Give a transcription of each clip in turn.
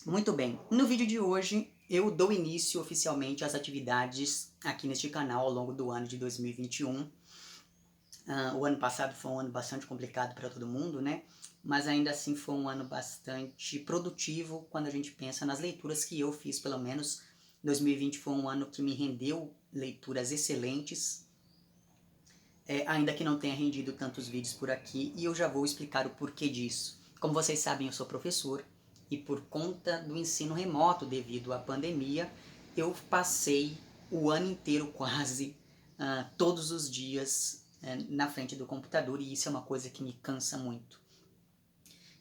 Muito bem, no vídeo de hoje eu dou início oficialmente às atividades aqui neste canal ao longo do ano de 2021. O ano passado foi um ano bastante complicado para todo mundo, né? Mas ainda assim foi um ano bastante produtivo quando a gente pensa nas leituras que eu fiz, pelo menos. 2020 foi um ano que me rendeu leituras excelentes, ainda que não tenha rendido tantos vídeos por aqui, e eu já vou explicar o porquê disso. Como vocês sabem, eu sou professor, e por conta do ensino remoto devido à pandemia, eu passei o ano inteiro quase, todos os dias, na frente do computador, e isso é uma coisa que me cansa muito.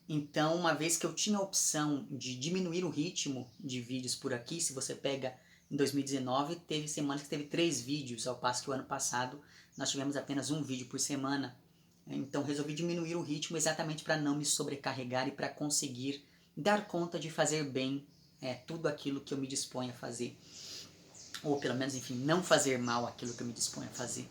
Então, uma vez que eu tinha a opção de diminuir o ritmo de vídeos por aqui, se você pega em 2019, teve semanas que teve 3 vídeos, ao passo que o ano passado nós tivemos apenas um vídeo por semana. Então resolvi diminuir o ritmo exatamente para não me sobrecarregar e para conseguir dar conta de fazer bem tudo aquilo que eu me disponho a fazer. Ou pelo menos, enfim, não fazer mal aquilo que eu me disponho a fazer.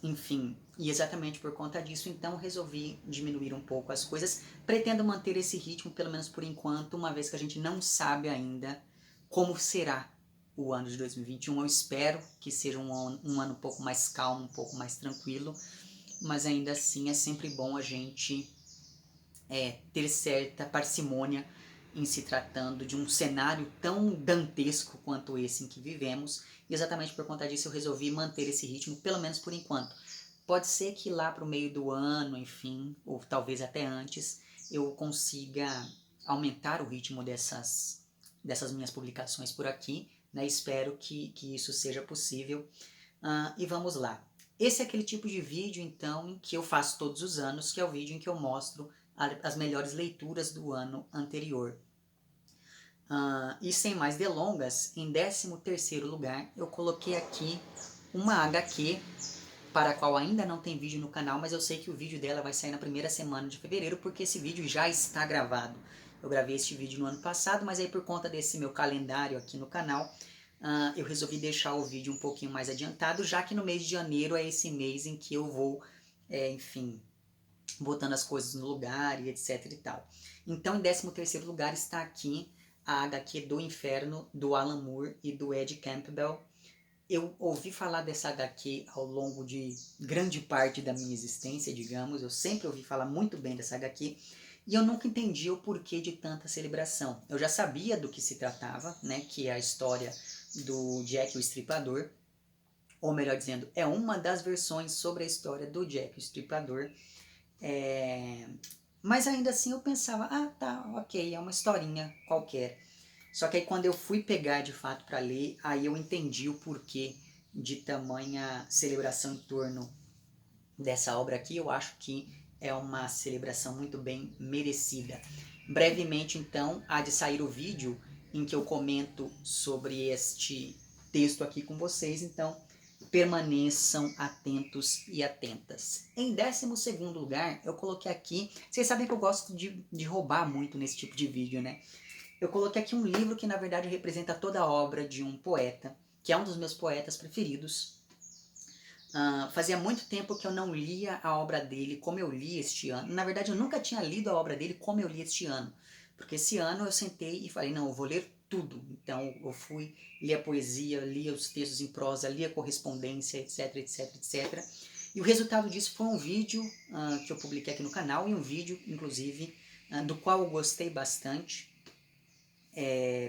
Enfim, e exatamente por conta disso, então resolvi diminuir um pouco as coisas. Pretendo manter esse ritmo, pelo menos por enquanto, uma vez que a gente não sabe ainda como será o ano de 2021. Eu espero que seja um ano um pouco mais calmo, um pouco mais tranquilo, mas ainda assim é sempre bom a gente ter certa parcimônia em se tratando de um cenário tão dantesco quanto esse em que vivemos, e exatamente por conta disso eu resolvi manter esse ritmo, pelo menos por enquanto. Pode ser que lá para o meio do ano, enfim, ou talvez até antes, eu consiga aumentar o ritmo dessas minhas publicações por aqui, né? Espero que isso seja possível. E vamos lá. Esse é aquele tipo de vídeo, então, que eu faço todos os anos, que é o vídeo em que eu mostro as melhores leituras do ano anterior. E sem mais delongas, em 13º lugar, eu coloquei aqui uma HQ, para a qual ainda não tem vídeo no canal, mas eu sei que o vídeo dela vai sair na primeira semana de fevereiro, porque esse vídeo já está gravado. Eu gravei este vídeo no ano passado, mas aí por conta desse meu calendário aqui no canal, eu resolvi deixar o vídeo um pouquinho mais adiantado, já que no mês de janeiro é esse mês em que eu vou, enfim, botando as coisas no lugar e etc e tal. Então, em 13º lugar está aqui a HQ do Inferno, do Alan Moore e do Ed Campbell. Eu ouvi falar dessa HQ ao longo de grande parte da minha existência, digamos. Eu sempre ouvi falar muito bem dessa HQ e eu nunca entendi o porquê de tanta celebração. Eu já sabia do que se tratava, né, que é a história do Jack o Estripador, ou melhor dizendo, é uma das versões sobre a história do Jack o Estripador. Mas ainda assim eu pensava, tá, ok, é uma historinha qualquer. Só que aí quando eu fui pegar de fato para ler, aí eu entendi o porquê de tamanha celebração em torno dessa obra aqui. Eu acho que é uma celebração muito bem merecida. Brevemente, então, há de sair o vídeo em que eu comento sobre este texto aqui com vocês, então permaneçam atentos e atentas. Em 12º lugar, eu coloquei aqui, vocês sabem que eu gosto de roubar muito nesse tipo de vídeo, né? Eu coloquei aqui um livro que na verdade representa toda a obra de um poeta, que é um dos meus poetas preferidos. Fazia muito tempo que eu não lia a obra dele como eu li este ano. Na verdade, eu nunca tinha lido a obra dele como eu li este ano. Porque esse ano eu sentei e falei, não, eu vou ler tudo. Então eu fui, li a poesia, li os textos em prosa, li a correspondência, etc, etc, etc. E o resultado disso foi um vídeo que eu publiquei aqui no canal, e um vídeo, inclusive, do qual eu gostei bastante.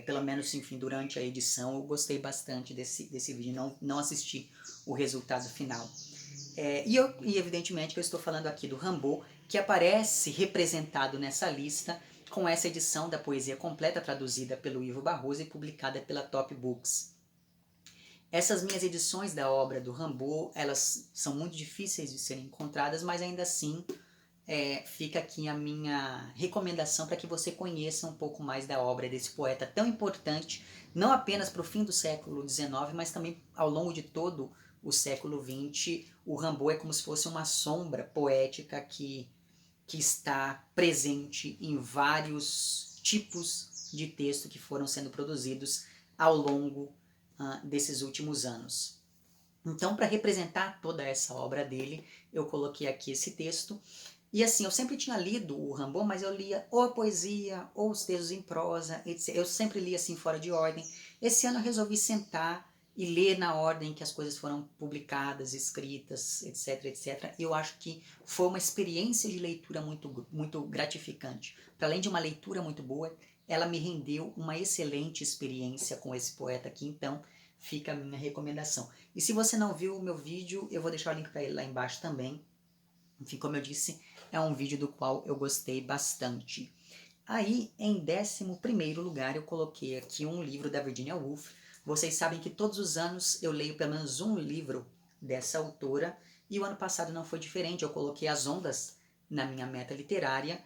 Pelo menos, enfim, durante a edição, eu gostei bastante desse vídeo, não assisti o resultado final. E evidentemente que eu estou falando aqui do Rimbaud, que aparece representado nessa lista com essa edição da poesia completa traduzida pelo Ivo Barroso e publicada pela Top Books. Essas minhas edições da obra do Rimbaud, elas são muito difíceis de serem encontradas, mas ainda assim fica aqui a minha recomendação para que você conheça um pouco mais da obra desse poeta tão importante, não apenas para o fim do século XIX, mas também ao longo de todo o século XX. O Rimbaud é como se fosse uma sombra poética que está presente em vários tipos de texto que foram sendo produzidos ao longo desses últimos anos. Então, para representar toda essa obra dele, eu coloquei aqui esse texto. E assim, eu sempre tinha lido o Rimbaud, mas eu lia ou a poesia, ou os textos em prosa, etc. Eu sempre lia assim fora de ordem. Esse ano eu resolvi sentar e ler na ordem que as coisas foram publicadas, escritas, etc, etc. E eu acho que foi uma experiência de leitura muito gratificante. Para além de uma leitura muito boa, ela me rendeu uma excelente experiência com esse poeta aqui, então fica a minha recomendação. E se você não viu o meu vídeo, eu vou deixar o link para ele lá embaixo também. Enfim, como eu disse, é um vídeo do qual eu gostei bastante. Aí, em 11º lugar, eu coloquei aqui um livro da Virginia Woolf. Vocês sabem que todos os anos eu leio pelo menos um livro dessa autora, e o ano passado não foi diferente. Eu coloquei As Ondas na minha meta literária,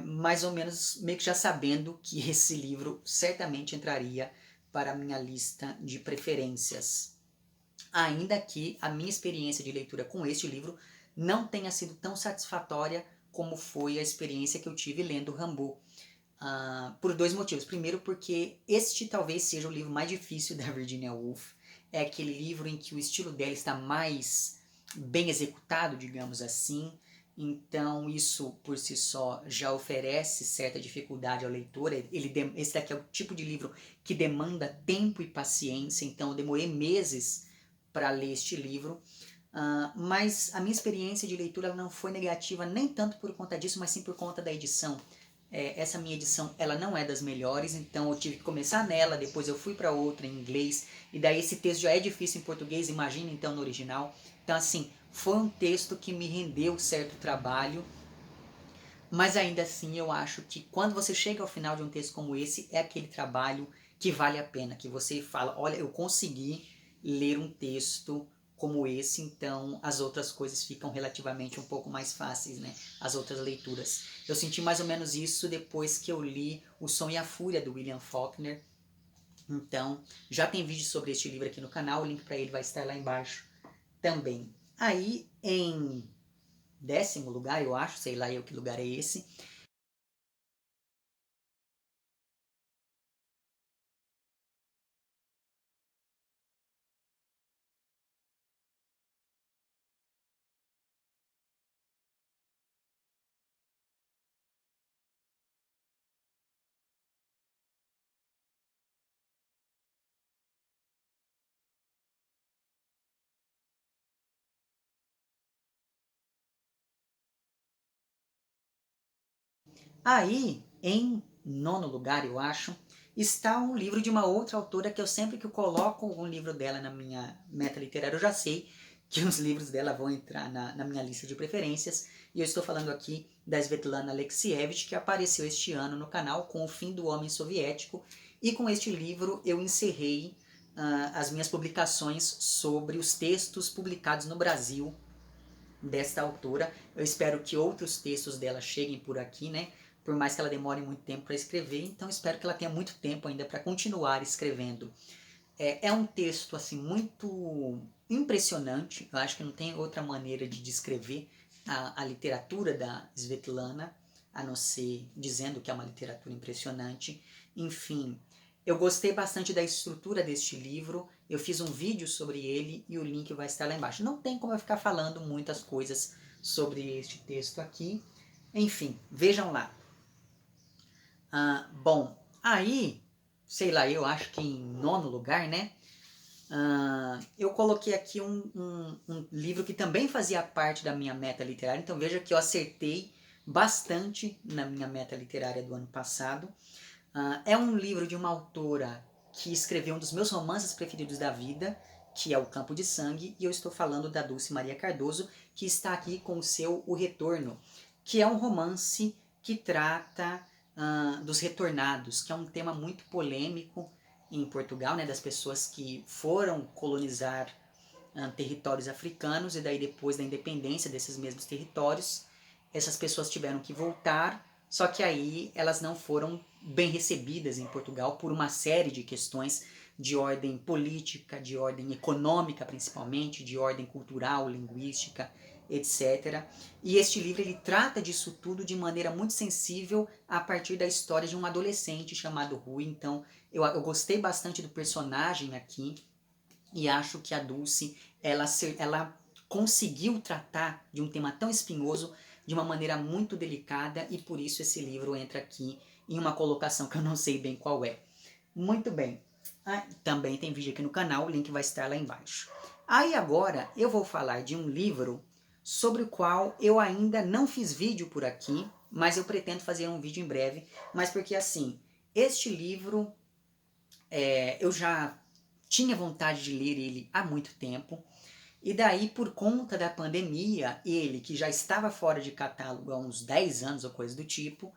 mais ou menos meio que já sabendo que esse livro certamente entraria para a minha lista de preferências. Ainda que a minha experiência de leitura com este livro não tenha sido tão satisfatória como foi a experiência que eu tive lendo Rimbaud. Por dois motivos. Primeiro, porque este talvez seja o livro mais difícil da Virginia Woolf. É aquele livro em que o estilo dela está mais bem executado, digamos assim. Então, isso por si só já oferece certa dificuldade ao leitor. Esse daqui é o tipo de livro que demanda tempo e paciência. Então, eu demorei meses para ler este livro. Mas a minha experiência de leitura ela não foi negativa nem tanto por conta disso, mas sim por conta da edição. Essa minha edição ela não é das melhores, então eu tive que começar nela, depois eu fui para outra em inglês, e daí esse texto já é difícil em português, imagina então no original. Então assim, foi um texto que me rendeu certo trabalho, mas ainda assim eu acho que quando você chega ao final de um texto como esse, é aquele trabalho que vale a pena, que você fala, olha, eu consegui ler um texto como esse, então as outras coisas ficam relativamente um pouco mais fáceis, né? As outras leituras. Eu senti mais ou menos isso depois que eu li O Som e a Fúria, do William Faulkner. Então, já tem vídeo sobre este livro aqui no canal, o link para ele vai estar lá embaixo também. Aí, em 10º lugar, eu acho, sei lá eu que lugar é esse, aí, em 9º lugar, eu acho, está um livro de uma outra autora que eu sempre que eu coloco um livro dela na minha meta literária, eu já sei que os livros dela vão entrar na minha lista de preferências. E eu estou falando aqui da Svetlana Alexievich, que apareceu este ano no canal com O Fim do Homem Soviético. E com este livro eu encerrei as minhas publicações sobre os textos publicados no Brasil desta autora. Eu espero que outros textos dela cheguem por aqui, né? Por mais que ela demore muito tempo para escrever, então espero que ela tenha muito tempo ainda para continuar escrevendo. É um texto assim muito impressionante. Eu acho que não tem outra maneira de descrever a literatura da Svetlana, a não ser dizendo que é uma literatura impressionante. Enfim, eu gostei bastante da estrutura deste livro. Eu fiz um vídeo sobre ele e o link vai estar lá embaixo. Não tem como eu ficar falando muitas coisas sobre este texto aqui. Enfim, vejam lá. Bom, aí, sei lá, eu acho que em 9º lugar, né? Eu coloquei aqui um livro que também fazia parte da minha meta literária, então veja que eu acertei bastante na minha meta literária do ano passado. É um livro de uma autora que escreveu um dos meus romances preferidos da vida, que é O Campo de Sangue, e eu estou falando da Dulce Maria Cardoso, que está aqui com o seu O Retorno, que é um romance que trata dos retornados, que é um tema muito polêmico em Portugal, né, das pessoas que foram colonizar territórios africanos, e daí depois da independência desses mesmos territórios, essas pessoas tiveram que voltar, só que aí elas não foram bem recebidas em Portugal por uma série de questões de ordem política, de ordem econômica principalmente, de ordem cultural, linguística, etc. E este livro ele trata disso tudo de maneira muito sensível a partir da história de um adolescente chamado Rui. Então eu gostei bastante do personagem aqui e acho que a Dulce ela conseguiu tratar de um tema tão espinhoso de uma maneira muito delicada e por isso esse livro entra aqui em uma colocação que eu não sei bem qual é. Muito bem. Também tem vídeo aqui no canal, o link vai estar lá embaixo. Aí agora eu vou falar de um livro sobre o qual eu ainda não fiz vídeo por aqui, mas eu pretendo fazer um vídeo em breve, mas porque assim, este livro eu já tinha vontade de ler ele há muito tempo, e daí por conta da pandemia, ele que já estava fora de catálogo há uns 10 anos ou coisa do tipo,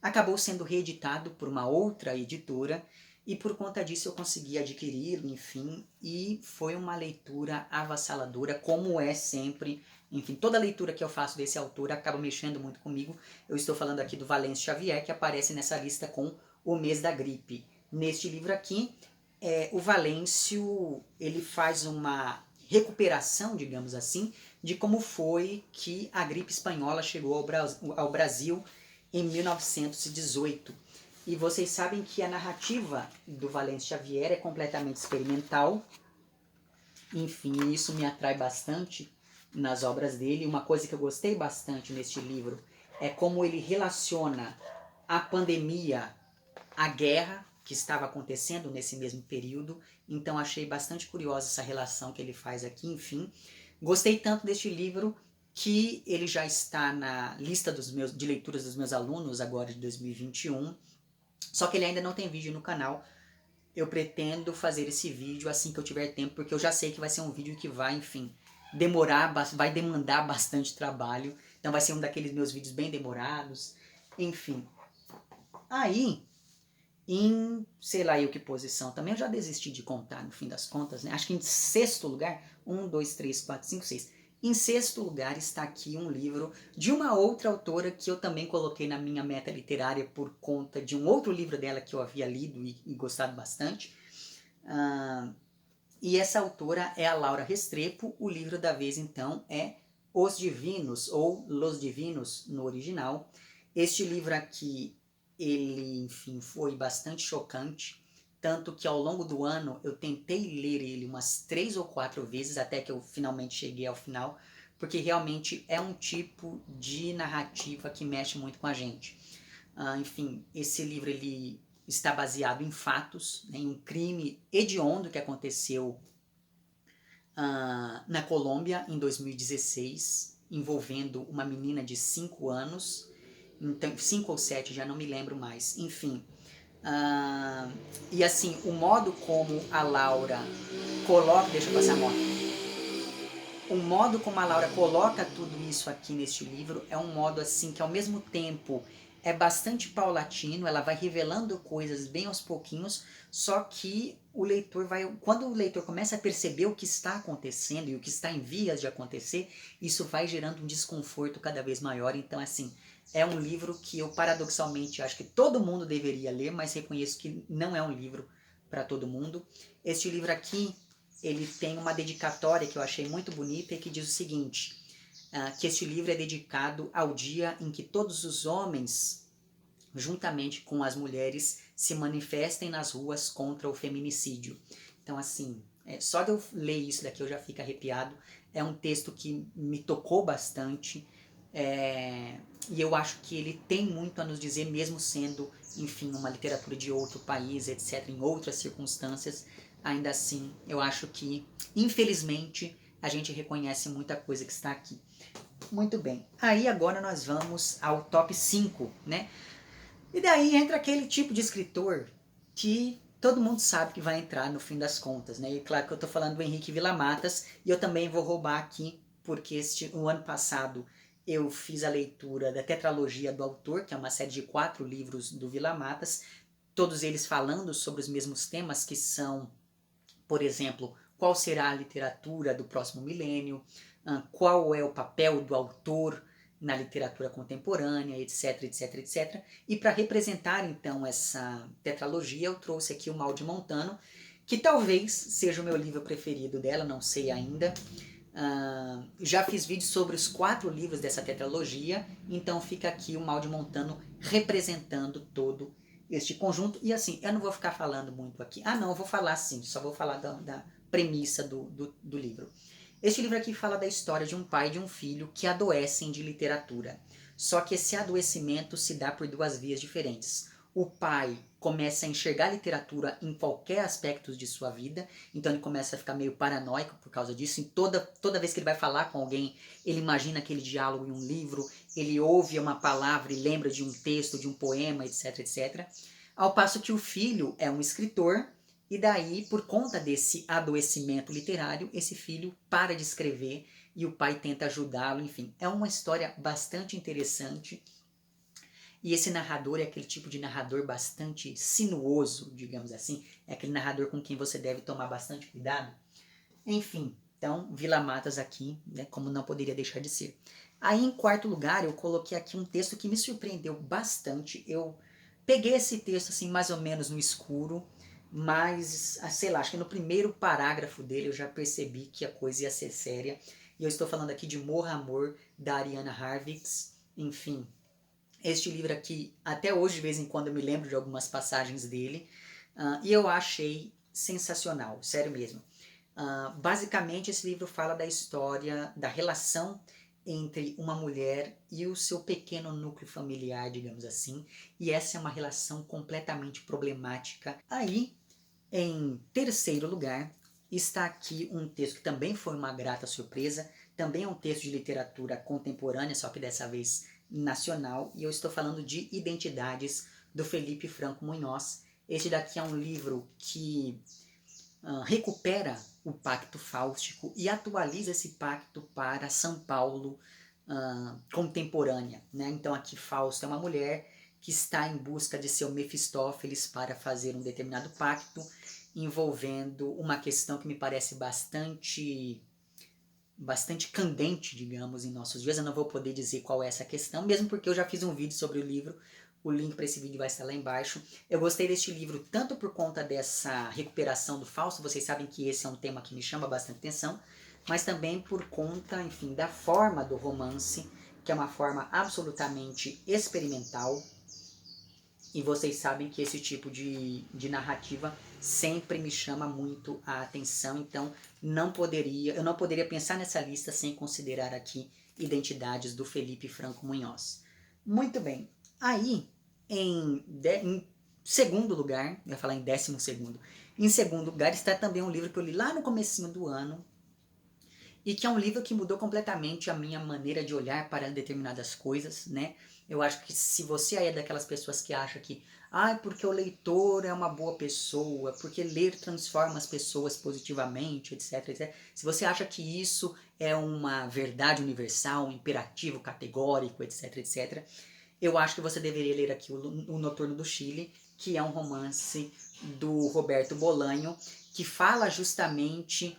acabou sendo reeditado por uma outra editora, e por conta disso eu consegui adquiri-lo, enfim, e foi uma leitura avassaladora, como é sempre. Enfim, toda leitura que eu faço desse autor acaba mexendo muito comigo. Eu estou falando aqui do Valêncio Xavier, que aparece nessa lista com O Mês da Gripe. Neste livro aqui, o Valêncio ele faz uma recuperação, digamos assim, de como foi que a gripe espanhola chegou ao Brasil em 1918. E vocês sabem que a narrativa do Valêncio Xavier é completamente experimental. Enfim, isso me atrai bastante nas obras dele. Uma coisa que eu gostei bastante neste livro é como ele relaciona a pandemia à guerra que estava acontecendo nesse mesmo período. Então achei bastante curiosa essa relação que ele faz aqui. Enfim, gostei tanto deste livro que ele já está na lista de leituras dos meus alunos agora de 2021. Só que ele ainda não tem vídeo no canal. Eu pretendo fazer esse vídeo assim que eu tiver tempo, porque eu já sei que vai ser um vídeo que vai, enfim, vai demandar bastante trabalho. Então vai ser um daqueles meus vídeos bem demorados. Enfim. Aí, em, sei lá eu que posição também, eu já desisti de contar no fim das contas, né? Acho que em sexto lugar, 1, 2, 3, 4, 5, 6. Em sexto lugar está aqui um livro de uma outra autora que eu também coloquei na minha meta literária por conta de um outro livro dela que eu havia lido e gostado bastante. E essa autora é a Laura Restrepo. O livro da vez então é Os Divinos, ou Los Divinos no original. Este livro aqui, ele, enfim, foi bastante chocante, tanto que ao longo do ano eu tentei ler ele umas 3 ou 4 vezes até que eu finalmente cheguei ao final, porque realmente é um tipo de narrativa que mexe muito com a gente. Enfim, esse livro ele está baseado em fatos, né, em um crime hediondo que aconteceu na Colômbia em 2016, envolvendo uma menina de 5 anos, então 5 ou 7, já não me lembro mais, enfim. E assim, o modo como a Laura coloca... Deixa eu passar a moto. O modo como a Laura coloca tudo isso aqui neste livro é um modo assim que ao mesmo tempo é bastante paulatino, ela vai revelando coisas bem aos pouquinhos, só que o leitor vai... Quando o leitor começa a perceber o que está acontecendo e o que está em vias de acontecer, isso vai gerando um desconforto cada vez maior. Então, assim, é um livro que eu paradoxalmente acho que todo mundo deveria ler, mas reconheço que não é um livro para todo mundo. Este livro aqui, ele tem uma dedicatória que eu achei muito bonita e que diz o seguinte, que este livro é dedicado ao dia em que todos os homens, juntamente com as mulheres, se manifestem nas ruas contra o feminicídio. Então, assim, só de eu ler isso daqui eu já fico arrepiado. É um texto que me tocou bastante, e eu acho que ele tem muito a nos dizer, mesmo sendo, enfim, uma literatura de outro país, etc., em outras circunstâncias. Ainda assim, eu acho que, infelizmente, a gente reconhece muita coisa que está aqui. Muito bem. Aí agora nós vamos ao top 5, né? E daí entra aquele tipo de escritor que todo mundo sabe que vai entrar no fim das contas, né? E claro que eu tô falando do Henrique Villamatas, e eu também vou roubar aqui, porque o ano passado eu fiz a leitura da tetralogia do autor, que é uma série de 4 livros do Villamatas, todos eles falando sobre os mesmos temas, que são, por exemplo, qual será a literatura do próximo milênio, qual é o papel do autor na literatura contemporânea, etc, etc, etc. E para representar então essa tetralogia, eu trouxe aqui o Mal de Montano, que talvez seja o meu livro preferido dela, não sei ainda. Já fiz vídeos sobre os 4 livros dessa tetralogia, então fica aqui o Mal de Montano representando todo este conjunto. E assim, eu não vou ficar falando muito aqui. Não, eu vou falar sim, só vou falar da premissa do livro. Este livro aqui fala da história de um pai e de um filho que adoecem de literatura. Só que esse adoecimento se dá por duas vias diferentes. O pai começa a enxergar a literatura em qualquer aspecto de sua vida, então ele começa a ficar meio paranoico por causa disso. E toda vez que ele vai falar com alguém, ele imagina aquele diálogo em um livro, ele ouve uma palavra e lembra de um texto, de um poema, etc, etc. Ao passo que o filho é um escritor, e daí, por conta desse adoecimento literário, esse filho para de escrever e o pai tenta ajudá-lo, enfim. É uma história bastante interessante. E esse narrador é aquele tipo de narrador bastante sinuoso, digamos assim. É aquele narrador com quem você deve tomar bastante cuidado. Enfim, então, Vila Matas aqui, né, como não poderia deixar de ser. Aí, em quarto lugar, eu coloquei aqui um texto que me surpreendeu bastante. Eu peguei esse texto, assim, mais ou menos no escuro, mas, sei lá, acho que no primeiro parágrafo dele eu já percebi que a coisa ia ser séria. E eu estou falando aqui de Morra Amor, da Ariana Harvix. Enfim, este livro aqui, até hoje, de vez em quando, eu me lembro de algumas passagens dele. E eu achei sensacional, sério mesmo. Basicamente, esse livro fala da história, da relação entre uma mulher e o seu pequeno núcleo familiar, digamos assim. E essa é uma relação completamente problemática. Aí, em terceiro lugar, está aqui um texto que também foi uma grata surpresa. Também é um texto de literatura contemporânea, só que dessa vez nacional. E eu estou falando de Identidades, do Felipe Franco Munhoz. Este daqui é um livro que recupera o Pacto Fáustico e atualiza esse pacto para São Paulo contemporânea. Né? Então aqui Fausto é uma mulher que está em busca de seu Mefistófeles para fazer um determinado pacto envolvendo uma questão que me parece bastante candente, digamos, em nossos dias. Eu não vou poder dizer qual é essa questão, mesmo porque eu já fiz um vídeo sobre o livro. O link para esse vídeo vai estar lá embaixo. Eu gostei deste livro tanto por conta dessa recuperação do Fausto, vocês sabem que esse é um tema que me chama bastante atenção, mas também por conta, enfim, da forma do romance, que é uma forma absolutamente experimental. E vocês sabem que esse tipo de narrativa sempre me chama muito a atenção, então eu não poderia pensar nessa lista sem considerar aqui Identidades do Felipe Franco Munhoz. Muito bem, aí em segundo lugar, eu ia falar em 12º, em segundo lugar está também um livro que eu li lá no comecinho do ano, e que é um livro que mudou completamente a minha maneira de olhar para determinadas coisas, né? Eu acho que se você é daquelas pessoas que acha que porque o leitor é uma boa pessoa, porque ler transforma as pessoas positivamente, etc, etc. Se você acha que isso é uma verdade universal, um imperativo categórico, etc, etc, eu acho que você deveria ler aqui o Noturno do Chile, que é um romance do Roberto Bolanho, que fala justamente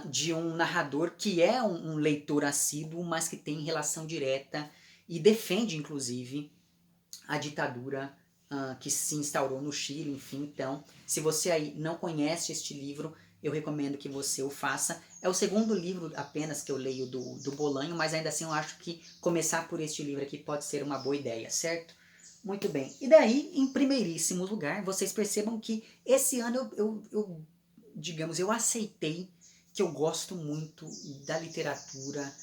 de um narrador que é um leitor assíduo, mas que tem relação direta e defende, inclusive, a ditadura que se instaurou no Chile, enfim. Então, se você aí não conhece este livro, eu recomendo que você o faça. É o segundo livro apenas que eu leio do Bolanho, mas ainda assim eu acho que começar por este livro aqui pode ser uma boa ideia, certo? Muito bem. E daí, em primeiríssimo lugar, vocês percebam que esse ano digamos, eu aceitei que eu gosto muito da literatura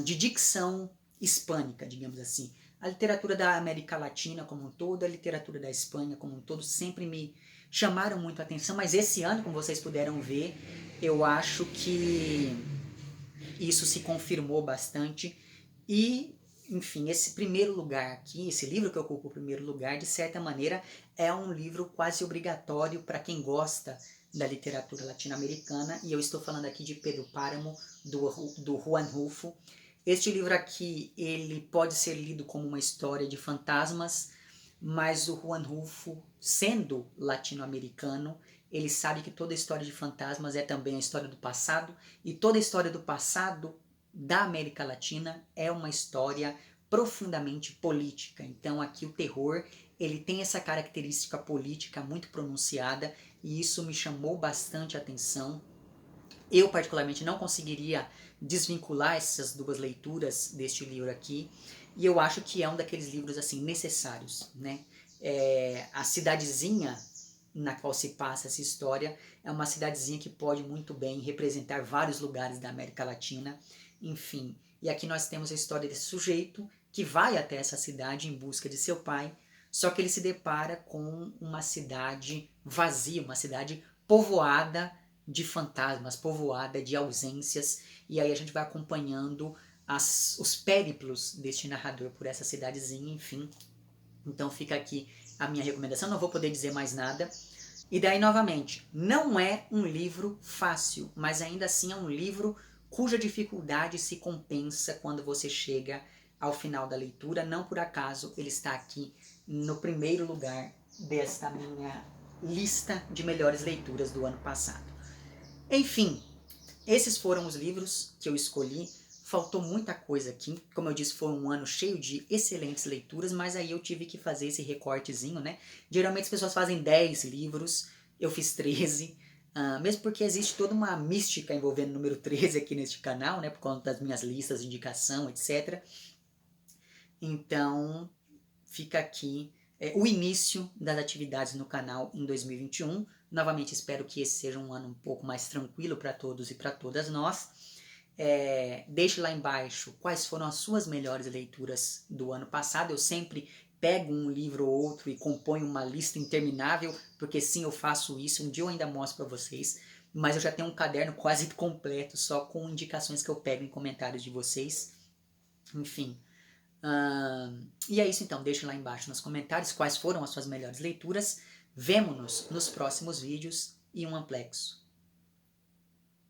de dicção hispânica, digamos assim. A literatura da América Latina como um todo, a literatura da Espanha como um todo sempre me chamaram muito a atenção, mas esse ano, como vocês puderam ver, eu acho que isso se confirmou bastante e, enfim, esse primeiro lugar aqui, esse livro que ocupa o primeiro lugar, de certa maneira, é um livro quase obrigatório para quem gosta da literatura latino-americana, e eu estou falando aqui de Pedro Páramo, do Juan Rulfo. Este livro aqui, ele pode ser lido como uma história de fantasmas, mas o Juan Rulfo, sendo latino-americano, ele sabe que toda história de fantasmas é também a história do passado, e toda história do passado da América Latina é uma história profundamente política. Então aqui o terror, ele tem essa característica política muito pronunciada, e isso me chamou bastante a atenção. Eu particularmente não conseguiria desvincular essas duas leituras deste livro aqui, e eu acho que é um daqueles livros assim necessários, né? A cidadezinha na qual se passa essa história é uma cidadezinha que pode muito bem representar vários lugares da América Latina, enfim. E aqui nós temos a história desse sujeito que vai até essa cidade em busca de seu pai, só que ele se depara com uma cidade vazia, uma cidade povoada de fantasmas, povoada de ausências, e aí a gente vai acompanhando os périplos deste narrador por essa cidadezinha, enfim. Então fica aqui a minha recomendação, não vou poder dizer mais nada. E daí, novamente, não é um livro fácil, mas ainda assim é um livro cuja dificuldade se compensa quando você chega ao final da leitura. Não por acaso ele está aqui no primeiro lugar desta minha lista de melhores leituras do ano passado. Enfim, esses foram os livros que eu escolhi. Faltou muita coisa aqui. Como eu disse, foi um ano cheio de excelentes leituras, mas aí eu tive que fazer esse recortezinho, né? Geralmente as pessoas fazem 10 livros, eu fiz 13. Mesmo porque existe toda uma mística envolvendo o número 13 aqui neste canal, né? Por conta das minhas listas de indicação, etc. Então, fica aqui o início das atividades no canal em 2021. Novamente, espero que esse seja um ano um pouco mais tranquilo para todos e para todas nós. Deixe lá embaixo quais foram as suas melhores leituras do ano passado. Eu sempre pego um livro ou outro e componho uma lista interminável, porque sim, eu faço isso. Um dia eu ainda mostro para vocês, mas eu já tenho um caderno quase completo só com indicações que eu pego em comentários de vocês. Enfim. E é isso então, deixem lá embaixo nos comentários quais foram as suas melhores leituras. Vemo-nos nos próximos vídeos e um amplexo.